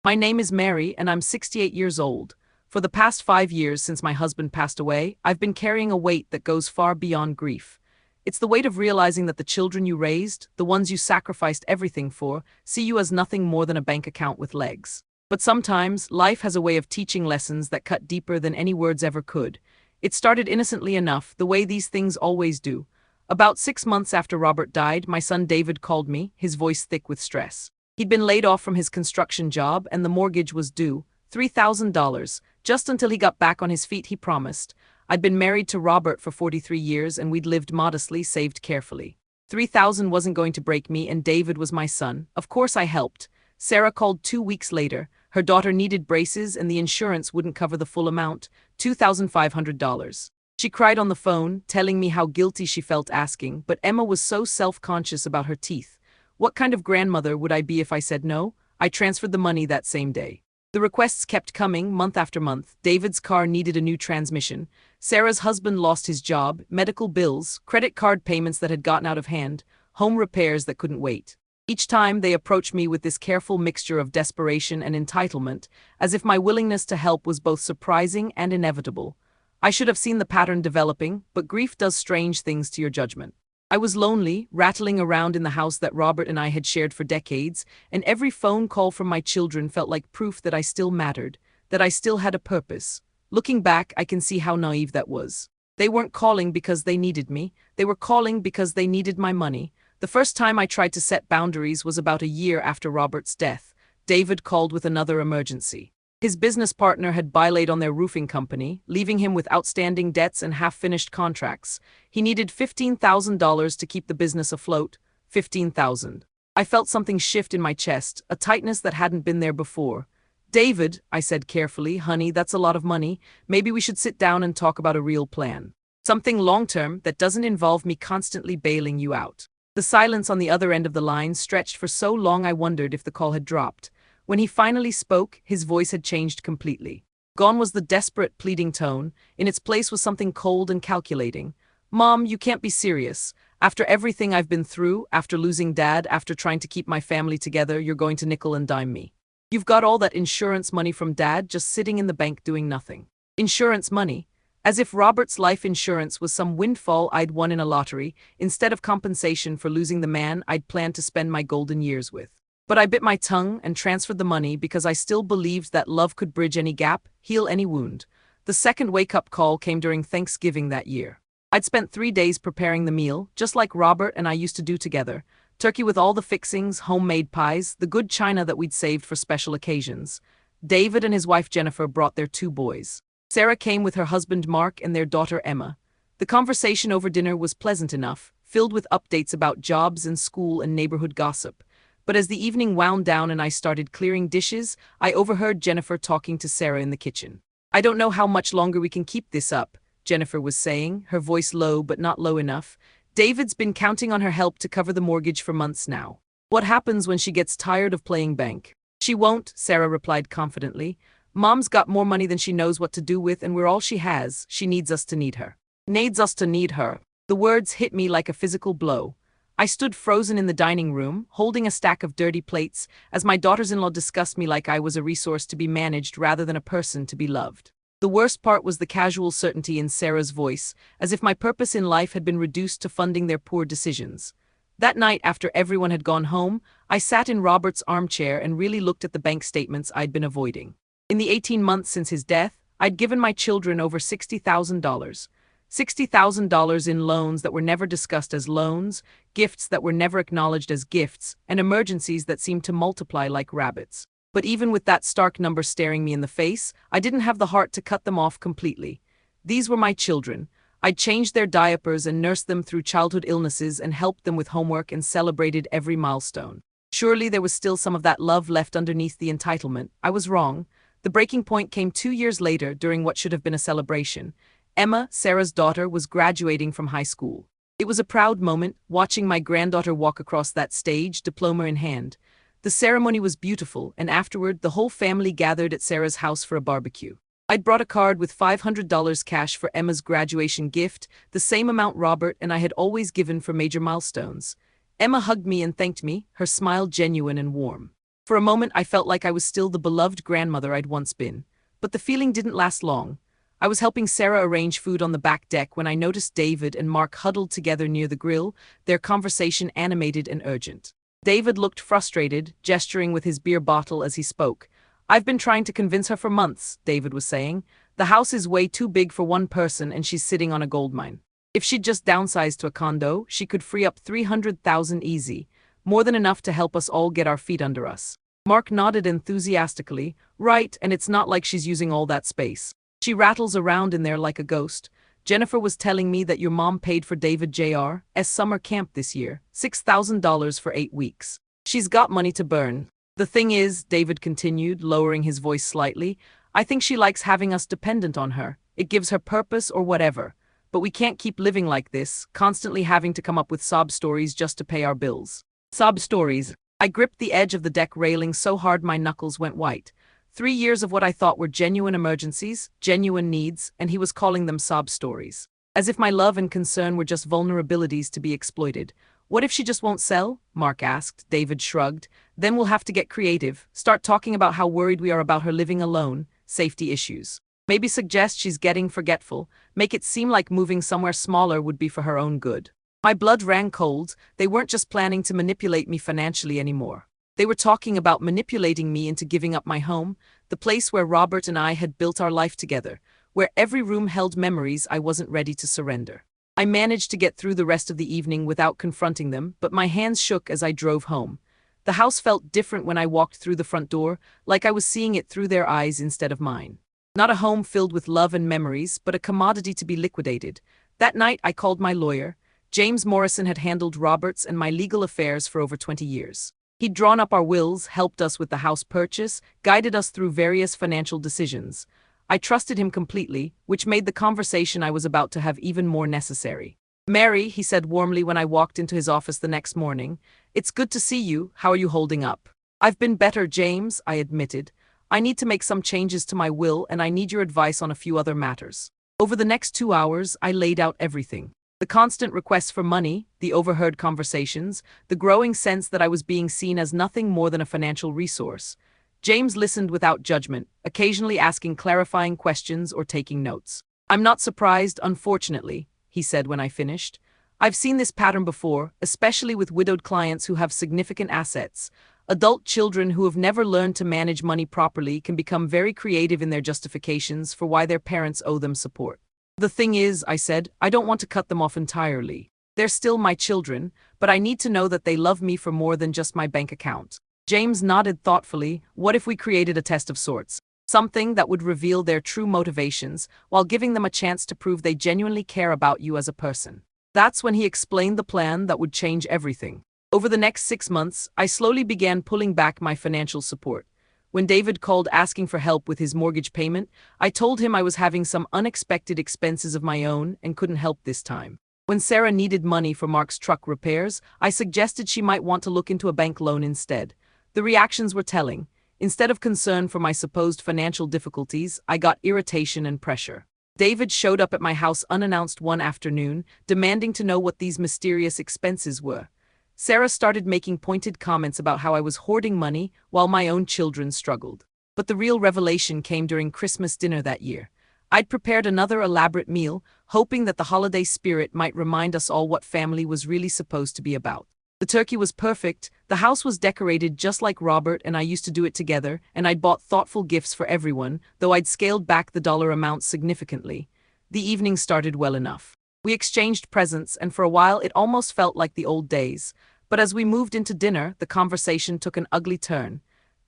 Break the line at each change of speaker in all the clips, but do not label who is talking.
My name is Mary, and I'm 68 years old. For the past 5 years since my husband passed away, I've been carrying a weight that goes far beyond grief. It's the weight of realizing that the children you raised, the ones you sacrificed everything for, see you as nothing more than a bank account with legs. But sometimes, life has a way of teaching lessons that cut deeper than any words ever could. It started innocently enough, the way these things always do. About 6 months after Robert died, my son David called me, his voice thick with stress. He'd been laid off from his construction job and the mortgage was due, $3,000. Just until he got back on his feet, he promised. I'd been married to Robert for 43 years and we'd lived modestly, saved carefully. 3,000 wasn't going to break me, and David was my son. Of course I helped. Sarah called 2 weeks later. Her daughter needed braces and the insurance wouldn't cover the full amount, $2,500. She cried on the phone, telling me how guilty she felt asking, but Emma was so self-conscious about her teeth. What kind of grandmother would I be if I said no? I transferred the money that same day. The requests kept coming, month after month. David's car needed a new transmission. Sarah's husband lost his job, medical bills, credit card payments that had gotten out of hand, home repairs that couldn't wait. Each time they approached me with this careful mixture of desperation and entitlement, as if my willingness to help was both surprising and inevitable. I should have seen the pattern developing, but grief does strange things to your judgment. I was lonely, rattling around in the house that Robert and I had shared for decades, and every phone call from my children felt like proof that I still mattered, that I still had a purpose. Looking back, I can see how naive that was. They weren't calling because they needed me, they were calling because they needed my money. The first time I tried to set boundaries was about a year after Robert's death. David called with another emergency. His business partner had bylaid on their roofing company, leaving him with outstanding debts and half-finished contracts. He needed $15,000 to keep the business afloat. $15,000. I felt something shift in my chest, a tightness that hadn't been there before. David, I said carefully, honey, that's a lot of money. Maybe we should sit down and talk about a real plan. Something long-term that doesn't involve me constantly bailing you out. The silence on the other end of the line stretched for so long I wondered if the call had dropped. When he finally spoke, his voice had changed completely. Gone was the desperate, pleading tone. In its place was something cold and calculating. Mom, you can't be serious. After everything I've been through, after losing Dad, after trying to keep my family together, you're going to nickel and dime me. You've got all that insurance money from Dad just sitting in the bank doing nothing. Insurance money? As if Robert's life insurance was some windfall I'd won in a lottery, instead of compensation for losing the man I'd planned to spend my golden years with. But I bit my tongue and transferred the money because I still believed that love could bridge any gap, heal any wound. The second wake-up call came during Thanksgiving that year. I'd spent 3 days preparing the meal, just like Robert and I used to do together. Turkey with all the fixings, homemade pies, the good china that we'd saved for special occasions. David and his wife Jennifer brought their 2 boys. Sarah came with her husband Mark and their daughter Emma. The conversation over dinner was pleasant enough, filled with updates about jobs and school and neighborhood gossip. But as the evening wound down and I started clearing dishes, I overheard Jennifer talking to Sarah in the kitchen. I don't know how much longer we can keep this up, Jennifer was saying, her voice low but not low enough. David's been counting on her help to cover the mortgage for months now. What happens when she gets tired of playing bank? She won't, Sarah replied confidently. Mom's got more money than she knows what to do with, and we're all she has. She needs us to need her. Needs us to need her. The words hit me like a physical blow. I stood frozen in the dining room, holding a stack of dirty plates, as my daughters-in-law discussed me like I was a resource to be managed rather than a person to be loved. The worst part was the casual certainty in Sarah's voice, as if my purpose in life had been reduced to funding their poor decisions. That night, after everyone had gone home, I sat in Robert's armchair and really looked at the bank statements I'd been avoiding. In the 18 months since his death, I'd given my children over $60,000. $60,000 in loans that were never discussed as loans, gifts that were never acknowledged as gifts, and emergencies that seemed to multiply like rabbits. But even with that stark number staring me in the face, I didn't have the heart to cut them off completely. These were my children. I'd changed their diapers and nursed them through childhood illnesses and helped them with homework and celebrated every milestone. Surely there was still some of that love left underneath the entitlement. I was wrong. The breaking point came 2 years later during what should have been a celebration. Emma, Sarah's daughter, was graduating from high school. It was a proud moment, watching my granddaughter walk across that stage, diploma in hand. The ceremony was beautiful, and afterward, the whole family gathered at Sarah's house for a barbecue. I'd brought a card with $500 cash for Emma's graduation gift, the same amount Robert and I had always given for major milestones. Emma hugged me and thanked me, her smile genuine and warm. For a moment, I felt like I was still the beloved grandmother I'd once been. But the feeling didn't last long. I was helping Sarah arrange food on the back deck when I noticed David and Mark huddled together near the grill, their conversation animated and urgent. David looked frustrated, gesturing with his beer bottle as he spoke. "I've been trying to convince her for months," David was saying. "The house is way too big for one person and she's sitting on a goldmine. If she'd just downsized to a condo, she could free up 300,000 easy, more than enough to help us all get our feet under us." Mark nodded enthusiastically. "Right, and it's not like she's using all that space. She rattles around in there like a ghost. Jennifer was telling me that your mom paid for David Jr.'s summer camp this year, $6,000 for 8 weeks. She's got money to burn. The thing is," David continued, lowering his voice slightly, "I think she likes having us dependent on her. It gives her purpose or whatever. But we can't keep living like this, constantly having to come up with sob stories just to pay our bills." Sob stories. I gripped the edge of the deck railing so hard my knuckles went white. 3 years of what I thought were genuine emergencies, genuine needs, and he was calling them sob stories. As if my love and concern were just vulnerabilities to be exploited. "What if she just won't sell?" Mark asked. David shrugged. "Then we'll have to get creative, start talking about how worried we are about her living alone, safety issues. Maybe suggest she's getting forgetful, make it seem like moving somewhere smaller would be for her own good." My blood ran cold. They weren't just planning to manipulate me financially anymore. They were talking about manipulating me into giving up my home, the place where Robert and I had built our life together, where every room held memories I wasn't ready to surrender. I managed to get through the rest of the evening without confronting them, but my hands shook as I drove home. The house felt different when I walked through the front door, like I was seeing it through their eyes instead of mine. Not a home filled with love and memories, but a commodity to be liquidated. That night I called my lawyer. James Morrison had handled Robert's and my legal affairs for over 20 years. He'd drawn up our wills, helped us with the house purchase, guided us through various financial decisions. I trusted him completely, which made the conversation I was about to have even more necessary. "Mary," he said warmly when I walked into his office the next morning, "it's good to see you. How are you holding up?" "I've been better, James," I admitted. "I need to make some changes to my will and I need your advice on a few other matters." Over the next 2 hours, I laid out everything. The constant requests for money, the overheard conversations, the growing sense that I was being seen as nothing more than a financial resource. James listened without judgment, occasionally asking clarifying questions or taking notes. "I'm not surprised, unfortunately," he said when I finished. "I've seen this pattern before, especially with widowed clients who have significant assets. Adult children who have never learned to manage money properly can become very creative in their justifications for why their parents owe them support. The thing is," I said, "I don't want to cut them off entirely. They're still my children, but I need to know that they love me for more than just my bank account." James nodded thoughtfully. "What if we created a test of sorts? Something that would reveal their true motivations, while giving them a chance to prove they genuinely care about you as a person." That's when he explained the plan that would change everything. Over the next 6 months, I slowly began pulling back my financial support. When David called asking for help with his mortgage payment, I told him I was having some unexpected expenses of my own and couldn't help this time. When Sarah needed money for Mark's truck repairs, I suggested she might want to look into a bank loan instead. The reactions were telling. Instead of concern for my supposed financial difficulties, I got irritation and pressure. David showed up at my house unannounced one afternoon, demanding to know what these mysterious expenses were. Sarah started making pointed comments about how I was hoarding money while my own children struggled. But the real revelation came during Christmas dinner that year. I'd prepared another elaborate meal, hoping that the holiday spirit might remind us all what family was really supposed to be about. The turkey was perfect, the house was decorated just like Robert and I used to do it together, and I'd bought thoughtful gifts for everyone, though I'd scaled back the dollar amount significantly. The evening started well enough. We exchanged presents, and for a while it almost felt like the old days. But as we moved into dinner, the conversation took an ugly turn.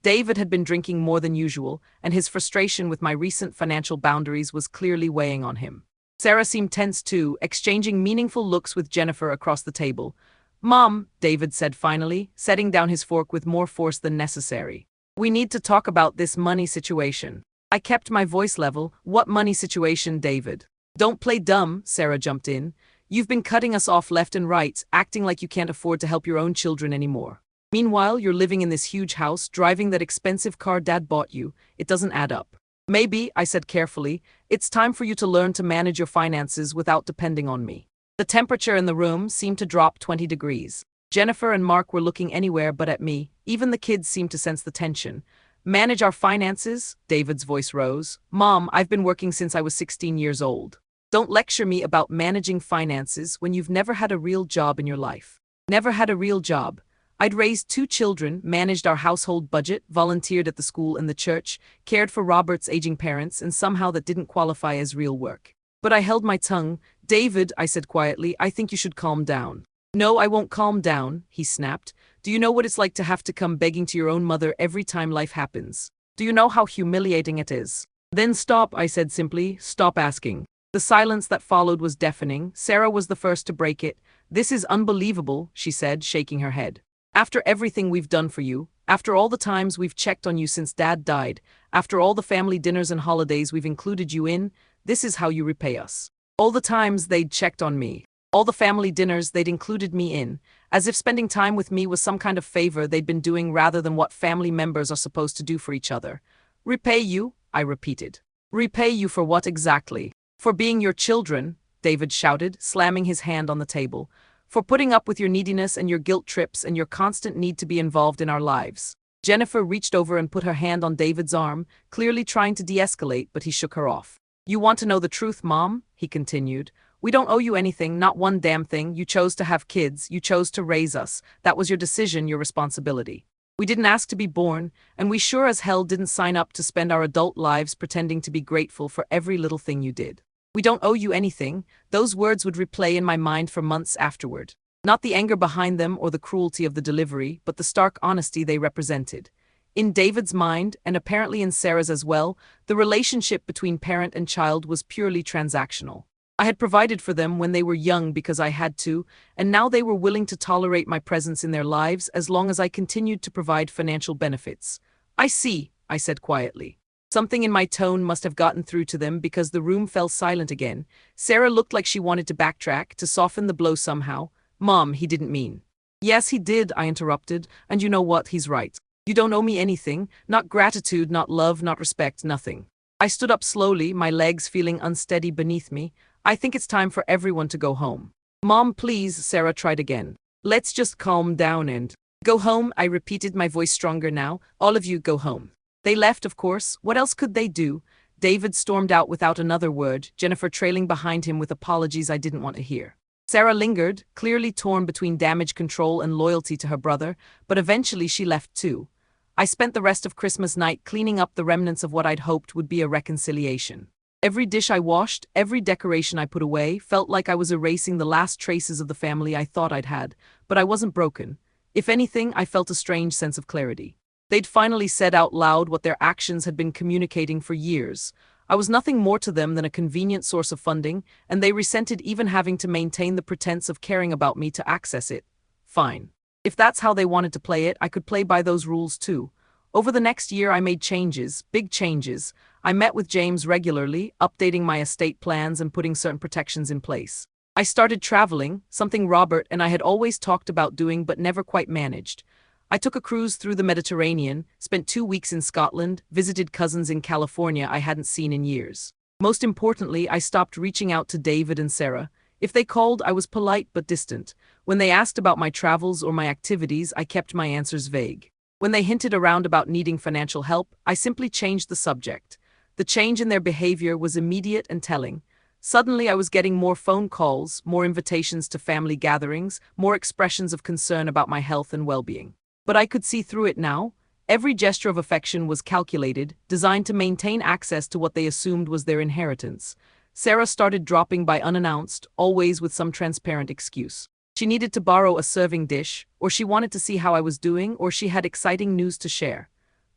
David had been drinking more than usual, and his frustration with my recent financial boundaries was clearly weighing on him. Sarah seemed tense too, exchanging meaningful looks with Jennifer across the table. "Mom," David said finally, setting down his fork with more force than necessary. "We need to talk about this money situation." I kept my voice level. "What money situation, David?" "Don't play dumb," Sarah jumped in. "You've been cutting us off left and right, acting like you can't afford to help your own children anymore. Meanwhile, you're living in this huge house, driving that expensive car Dad bought you. It doesn't add up." "Maybe," I said carefully, "it's time for you to learn to manage your finances without depending on me." The temperature in the room seemed to drop 20 degrees. Jennifer and Mark were looking anywhere but at me. Even the kids seemed to sense the tension. Manage our finances? David's voice rose. Mom, I've been working since I was 16 years old. Don't lecture me about managing finances when you've never had a real job in your life. Never had a real job. I'd raised 2 children, managed our household budget, volunteered at the school and the church, cared for Robert's aging parents, and somehow that didn't qualify as real work. But I held my tongue. David, I said quietly, I think you should calm down. No, I won't calm down, he snapped. Do you know what it's like to have to come begging to your own mother every time life happens? Do you know how humiliating it is? Then stop, I said simply. Stop asking. The silence that followed was deafening. Sarah was the first to break it. This is unbelievable, she said, shaking her head. After everything we've done for you, after all the times we've checked on you since Dad died, after all the family dinners and holidays we've included you in, this is how you repay us. All the times they'd checked on me. All the family dinners they'd included me in, as if spending time with me was some kind of favor they'd been doing rather than what family members are supposed to do for each other. Repay you? I repeated. Repay you for what exactly? For being your children, David shouted, slamming his hand on the table. For putting up with your neediness and your guilt trips and your constant need to be involved in our lives. Jennifer reached over and put her hand on David's arm, clearly trying to de-escalate, but he shook her off. You want to know the truth, Mom? He continued. We don't owe you anything, not one damn thing. You chose to have kids, you chose to raise us. That was your decision, your responsibility. We didn't ask to be born, and we sure as hell didn't sign up to spend our adult lives pretending to be grateful for every little thing you did. We don't owe you anything. Those words would replay in my mind for months afterward. Not the anger behind them or the cruelty of the delivery, but the stark honesty they represented. In David's mind, and apparently in Sarah's as well, the relationship between parent and child was purely transactional. I had provided for them when they were young because I had to, and now they were willing to tolerate my presence in their lives as long as I continued to provide financial benefits. I see, I said quietly. Something in my tone must have gotten through to them because the room fell silent again. Sarah looked like she wanted to backtrack, to soften the blow somehow. Mom, he didn't mean. Yes, he did, I interrupted, and you know what, he's right. You don't owe me anything, not gratitude, not love, not respect, nothing. I stood up slowly, my legs feeling unsteady beneath me. I think it's time for everyone to go home. Mom, please, Sarah tried again. Let's just calm down and go home, I repeated, my voice stronger now. All of you go home. They left, of course. What else could they do? David stormed out without another word, Jennifer trailing behind him with apologies I didn't want to hear. Sarah lingered, clearly torn between damage control and loyalty to her brother, but eventually she left too. I spent the rest of Christmas night cleaning up the remnants of what I'd hoped would be a reconciliation. Every dish I washed, every decoration I put away, felt like I was erasing the last traces of the family I thought I'd had, but I wasn't broken. If anything, I felt a strange sense of clarity. They'd finally said out loud what their actions had been communicating for years. I was nothing more to them than a convenient source of funding, and they resented even having to maintain the pretense of caring about me to access it. Fine. If that's how they wanted to play it, I could play by those rules too. Over the next year I made changes, big changes. I met with James regularly, updating my estate plans and putting certain protections in place. I started traveling, something Robert and I had always talked about doing but never quite managed. I took a cruise through the Mediterranean, spent 2 weeks in Scotland, visited cousins in California I hadn't seen in years. Most importantly, I stopped reaching out to David and Sarah. If they called, I was polite but distant. When they asked about my travels or my activities, I kept my answers vague. When they hinted around about needing financial help, I simply changed the subject. The change in their behavior was immediate and telling. Suddenly I was getting more phone calls, more invitations to family gatherings, more expressions of concern about my health and well-being. But I could see through it now. Every gesture of affection was calculated, designed to maintain access to what they assumed was their inheritance. Sarah started dropping by unannounced, always with some transparent excuse. She needed to borrow a serving dish, or she wanted to see how I was doing, or she had exciting news to share.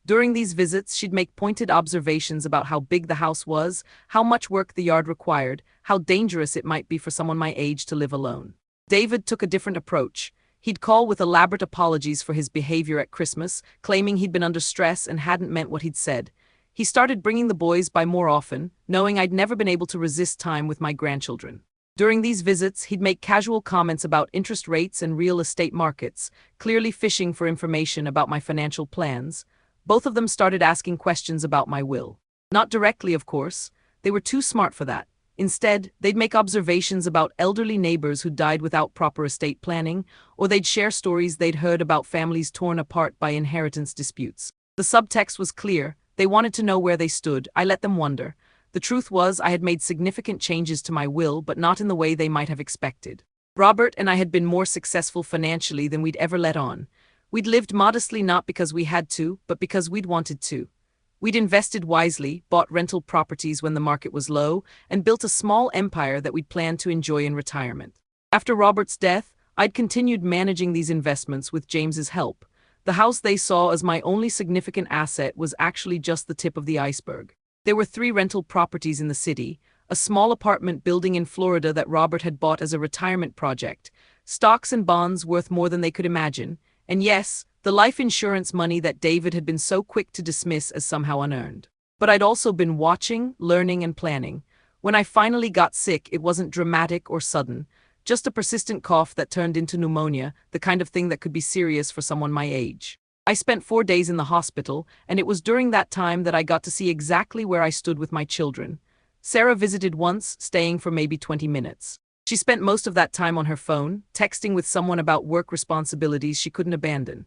During these visits, she'd make pointed observations about how big the house was, how much work the yard required, how dangerous it might be for someone my age to live alone. David took a different approach. He'd call with elaborate apologies for his behavior at Christmas, claiming he'd been under stress and hadn't meant what he'd said. He started bringing the boys by more often, knowing I'd never been able to resist time with my grandchildren. During these visits, he'd make casual comments about interest rates and real estate markets, clearly fishing for information about my financial plans. Both of them started asking questions about my will. Not directly, of course. They were too smart for that. Instead, they'd make observations about elderly neighbors who died without proper estate planning, or they'd share stories they'd heard about families torn apart by inheritance disputes. The subtext was clear. They wanted to know where they stood. I let them wonder. The truth was, I had made significant changes to my will, but not in the way they might have expected. Robert and I had been more successful financially than we'd ever let on. We'd lived modestly not because we had to, but because we'd wanted to. We'd invested wisely, bought rental properties when the market was low, and built a small empire that we'd planned to enjoy in retirement. After Robert's death, I'd continued managing these investments with James's help. The house they saw as my only significant asset was actually just the tip of the iceberg. There were 3 rental properties in the city, a small apartment building in Florida that Robert had bought as a retirement project, stocks and bonds worth more than they could imagine, and yes, the life insurance money that David had been so quick to dismiss as somehow unearned. But I'd also been watching, learning, and planning. When I finally got sick, it wasn't dramatic or sudden, just a persistent cough that turned into pneumonia, the kind of thing that could be serious for someone my age. I spent 4 days in the hospital, and it was during that time that I got to see exactly where I stood with my children. Sarah visited once, staying for maybe 20 minutes. She spent most of that time on her phone, texting with someone about work responsibilities she couldn't abandon.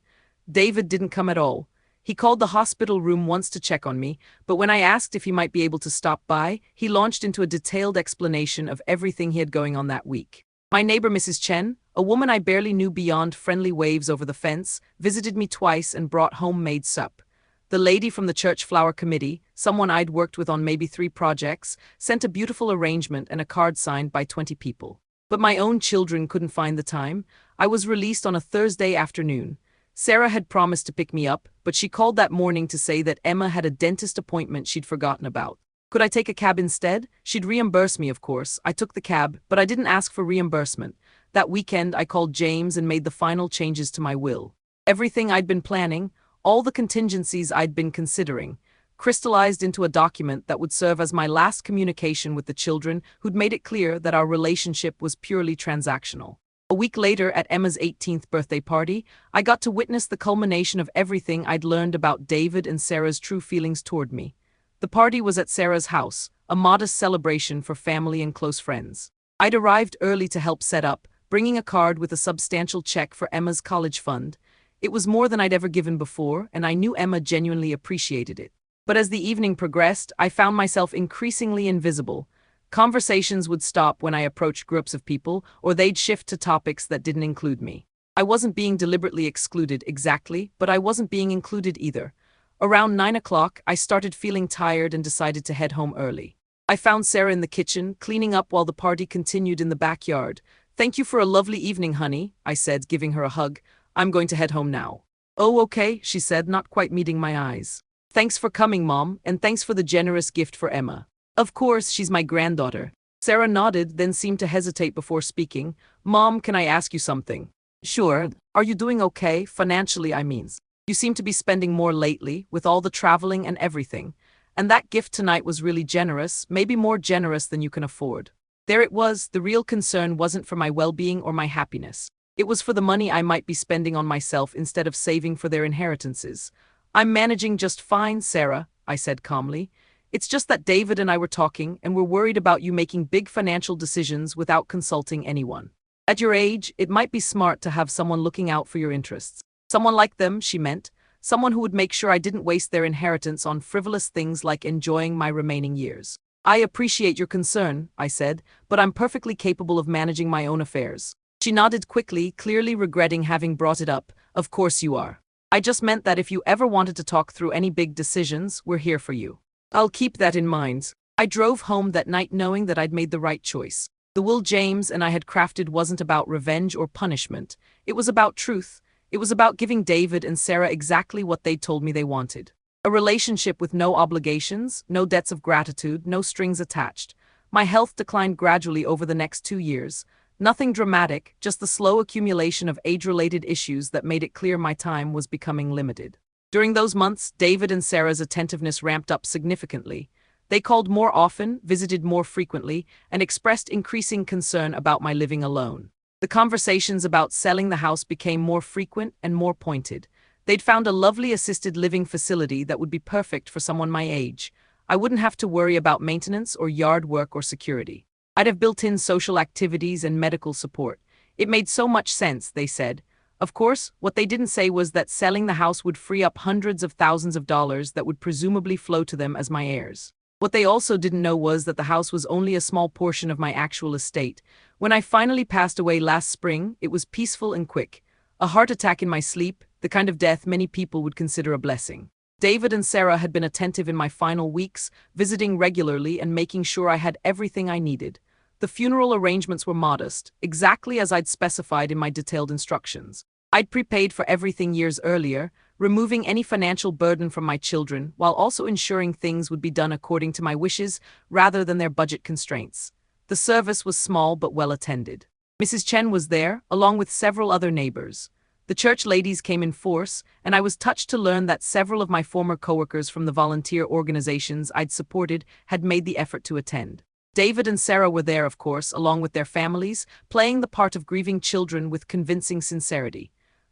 David didn't come at all. He called the hospital room once to check on me, but when I asked if he might be able to stop by, he launched into a detailed explanation of everything he had going on that week. My neighbor Mrs. Chen, a woman I barely knew beyond friendly waves over the fence, visited me twice and brought homemade sup. The lady from the church flower committee, someone I'd worked with on maybe 3 projects, sent a beautiful arrangement and a card signed by 20 people. But my own children couldn't find the time. I was released on a Thursday afternoon. Sarah had promised to pick me up, but she called that morning to say that Emma had a dentist appointment she'd forgotten about. Could I take a cab instead? She'd reimburse me, of course. I took the cab, but I didn't ask for reimbursement. That weekend, I called James and made the final changes to my will. Everything I'd been planning, all the contingencies I'd been considering, crystallized into a document that would serve as my last communication with the children who'd made it clear that our relationship was purely transactional. A week later, at Emma's 18th birthday party, I got to witness the culmination of everything I'd learned about David and Sarah's true feelings toward me. The party was at Sarah's house, a modest celebration for family and close friends. I'd arrived early to help set up, bringing a card with a substantial check for Emma's college fund. It was more than I'd ever given before, and I knew Emma genuinely appreciated it. But as the evening progressed, I found myself increasingly invisible. Conversations would stop when I approached groups of people, or they'd shift to topics that didn't include me. I wasn't being deliberately excluded exactly, but I wasn't being included either. Around 9 o'clock, I started feeling tired and decided to head home early. I found Sarah in the kitchen, cleaning up while the party continued in the backyard. "Thank you for a lovely evening, honey," I said, giving her a hug. "I'm going to head home now." "Oh, okay," she said, not quite meeting my eyes. "Thanks for coming, Mom, and thanks for the generous gift for Emma." "Of course, she's my granddaughter." Sarah nodded, then seemed to hesitate before speaking. "Mom, can I ask you something?" "Sure. Are you doing okay, financially, I mean? You seem to be spending more lately, with all the traveling and everything. And that gift tonight was really generous, maybe more generous than you can afford." There it was, the real concern wasn't for my well-being or my happiness. It was for the money I might be spending on myself instead of saving for their inheritances. "I'm managing just fine, Sarah," I said calmly. "It's just that David and I were talking, and we're worried about you making big financial decisions without consulting anyone. At your age, it might be smart to have someone looking out for your interests. Someone like them," she meant. "Someone who would make sure I didn't waste their inheritance on frivolous things like enjoying my remaining years." "I appreciate your concern," I said, "but I'm perfectly capable of managing my own affairs." She nodded quickly, clearly regretting having brought it up. "Of course you are. I just meant that if you ever wanted to talk through any big decisions, we're here for you." "I'll keep that in mind." I drove home that night knowing that I'd made the right choice. The will James and I had crafted wasn't about revenge or punishment. It was about truth. It was about giving David and Sarah exactly what they'd told me they wanted. A relationship with no obligations, no debts of gratitude, no strings attached. My health declined gradually over the next 2 years. Nothing dramatic, just the slow accumulation of age-related issues that made it clear my time was becoming limited. During those months, David and Sarah's attentiveness ramped up significantly. They called more often, visited more frequently, and expressed increasing concern about my living alone. The conversations about selling the house became more frequent and more pointed. They'd found a lovely assisted living facility that would be perfect for someone my age. I wouldn't have to worry about maintenance or yard work or security. I'd have built in social activities and medical support. It made so much sense, they said. Of course, what they didn't say was that selling the house would free up hundreds of thousands of dollars that would presumably flow to them as my heirs. What they also didn't know was that the house was only a small portion of my actual estate. When I finally passed away last spring, it was peaceful and quick. A heart attack in my sleep, the kind of death many people would consider a blessing. David and Sarah had been attentive in my final weeks, visiting regularly and making sure I had everything I needed. The funeral arrangements were modest, exactly as I'd specified in my detailed instructions. I'd prepaid for everything years earlier, removing any financial burden from my children, while also ensuring things would be done according to my wishes rather than their budget constraints. The service was small but well attended. Mrs. Chen was there, along with several other neighbors. The church ladies came in force, and I was touched to learn that several of my former coworkers from the volunteer organizations I'd supported had made the effort to attend. David and Sarah were there, of course, along with their families, playing the part of grieving children with convincing sincerity.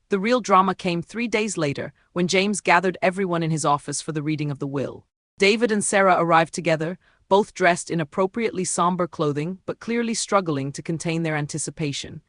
The real drama came 3 days later, when James gathered everyone in his office for the reading of the will. David and Sarah arrived together, both dressed in appropriately somber clothing, but clearly struggling to contain their anticipation.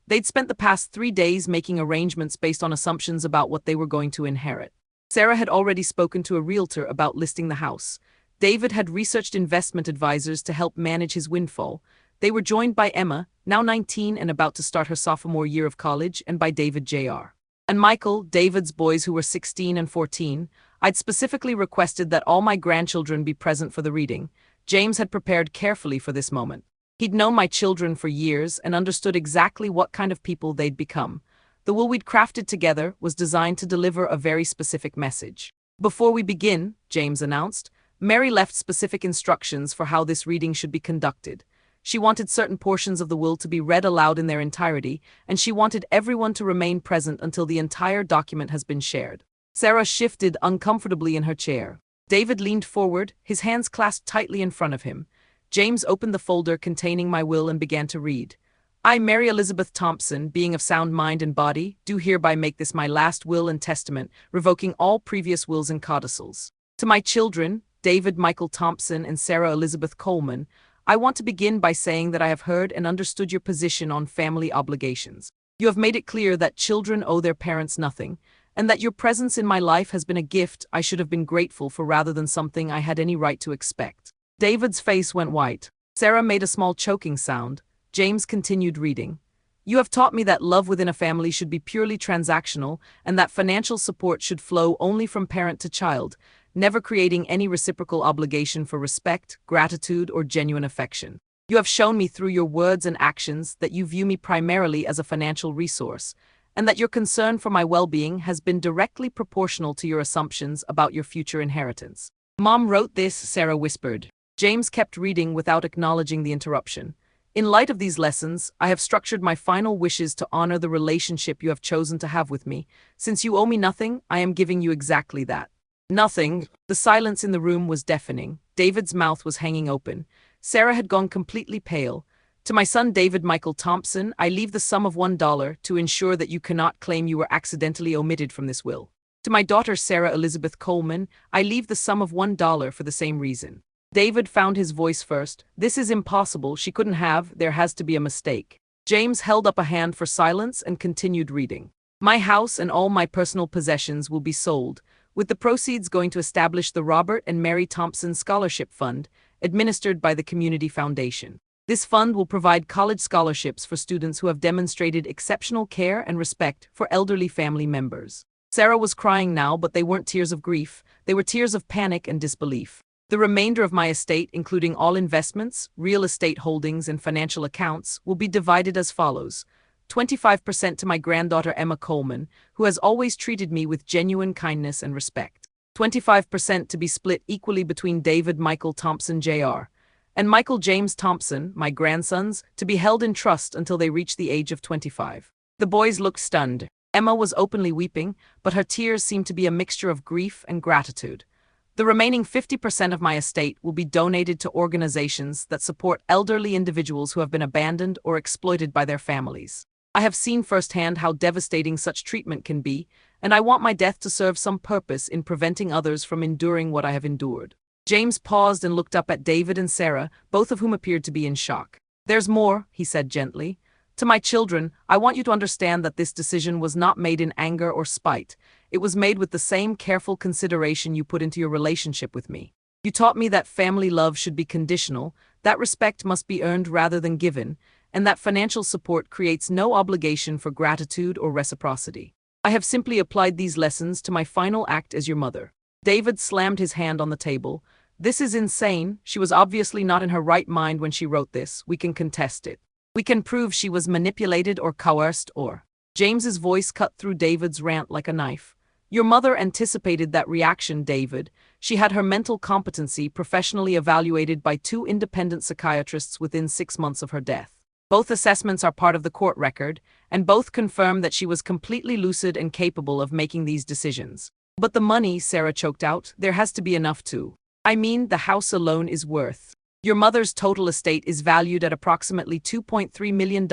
They'd spent the past 3 days making arrangements based on assumptions about what they were going to inherit. Sarah had already spoken to a realtor about listing the house. David had researched investment advisors to help manage his windfall. They were joined by Emma, now 19 and about to start her sophomore year of college, and by David Jr. and Michael, David's boys who were 16 and 14. I'd specifically requested that all my grandchildren be present for the reading. James had prepared carefully for this moment. He'd known my children for years and understood exactly what kind of people they'd become. The will we'd crafted together was designed to deliver a very specific message. Before we begin, James announced, Mary left specific instructions for how this reading should be conducted. She wanted certain portions of the will to be read aloud in their entirety, and she wanted everyone to remain present until the entire document has been shared. Sarah shifted uncomfortably in her chair. David leaned forward, his hands clasped tightly in front of him. James opened the folder containing my will and began to read. I, Mary Elizabeth Thompson, being of sound mind and body, do hereby make this my last will and testament, revoking all previous wills and codicils. To my children, David Michael Thompson and Sarah Elizabeth Coleman, I want to begin by saying that I have heard and understood your position on family obligations. You have made it clear that children owe their parents nothing, and that your presence in my life has been a gift I should have been grateful for rather than something I had any right to expect. David's face went white. Sarah made a small choking sound. James continued reading. You have taught me that love within a family should be purely transactional and that financial support should flow only from parent to child, never creating any reciprocal obligation for respect, gratitude, or genuine affection. You have shown me through your words and actions that you view me primarily as a financial resource, and that your concern for my well-being has been directly proportional to your assumptions about your future inheritance. Mom wrote this, Sarah whispered. James kept reading without acknowledging the interruption. In light of these lessons, I have structured my final wishes to honor the relationship you have chosen to have with me. Since you owe me nothing, I am giving you exactly that. Nothing. The silence in the room was deafening. David's mouth was hanging open. Sarah had gone completely pale. To my son David Michael Thompson, I leave the sum of $1 to ensure that you cannot claim you were accidentally omitted from this will. To my daughter Sarah Elizabeth Coleman, I leave the sum of $1 for the same reason. David found his voice first. This is impossible. She couldn't have. There has to be a mistake. James held up a hand for silence and continued reading. My house and all my personal possessions will be sold, with the proceeds going to establish the Robert and Mary Thompson Scholarship Fund, administered by the Community Foundation. This fund will provide college scholarships for students who have demonstrated exceptional care and respect for elderly family members. Sarah was crying now, but they weren't tears of grief. They were tears of panic and disbelief. The remainder of my estate, including all investments, real estate holdings, and financial accounts, will be divided as follows. 25% to my granddaughter Emma Coleman, who has always treated me with genuine kindness and respect. 25% to be split equally between David Michael Thompson Jr. and Michael James Thompson, my grandsons, to be held in trust until they reach the age of 25. The boys looked stunned. Emma was openly weeping, but her tears seemed to be a mixture of grief and gratitude. The remaining 50% of my estate will be donated to organizations that support elderly individuals who have been abandoned or exploited by their families. I have seen firsthand how devastating such treatment can be, and I want my death to serve some purpose in preventing others from enduring what I have endured. James paused and looked up at David and Sarah, both of whom appeared to be in shock. There's more, he said gently. To my children, I want you to understand that this decision was not made in anger or spite. It was made with the same careful consideration you put into your relationship with me. You taught me that family love should be conditional, that respect must be earned rather than given, and that financial support creates no obligation for gratitude or reciprocity. I have simply applied these lessons to my final act as your mother. David slammed his hand on the table. This is insane. She was obviously not in her right mind when she wrote this. We can contest it. We can prove she was manipulated or coerced or... James's voice cut through David's rant like a knife. Your mother anticipated that reaction, David. She had her mental competency professionally evaluated by 2 independent psychiatrists within 6 months of her death. Both assessments are part of the court record, and both confirm that she was completely lucid and capable of making these decisions. But the money, Sarah choked out, there has to be enough to. I mean, the house alone is worth. Your mother's total estate is valued at approximately $2.3 million.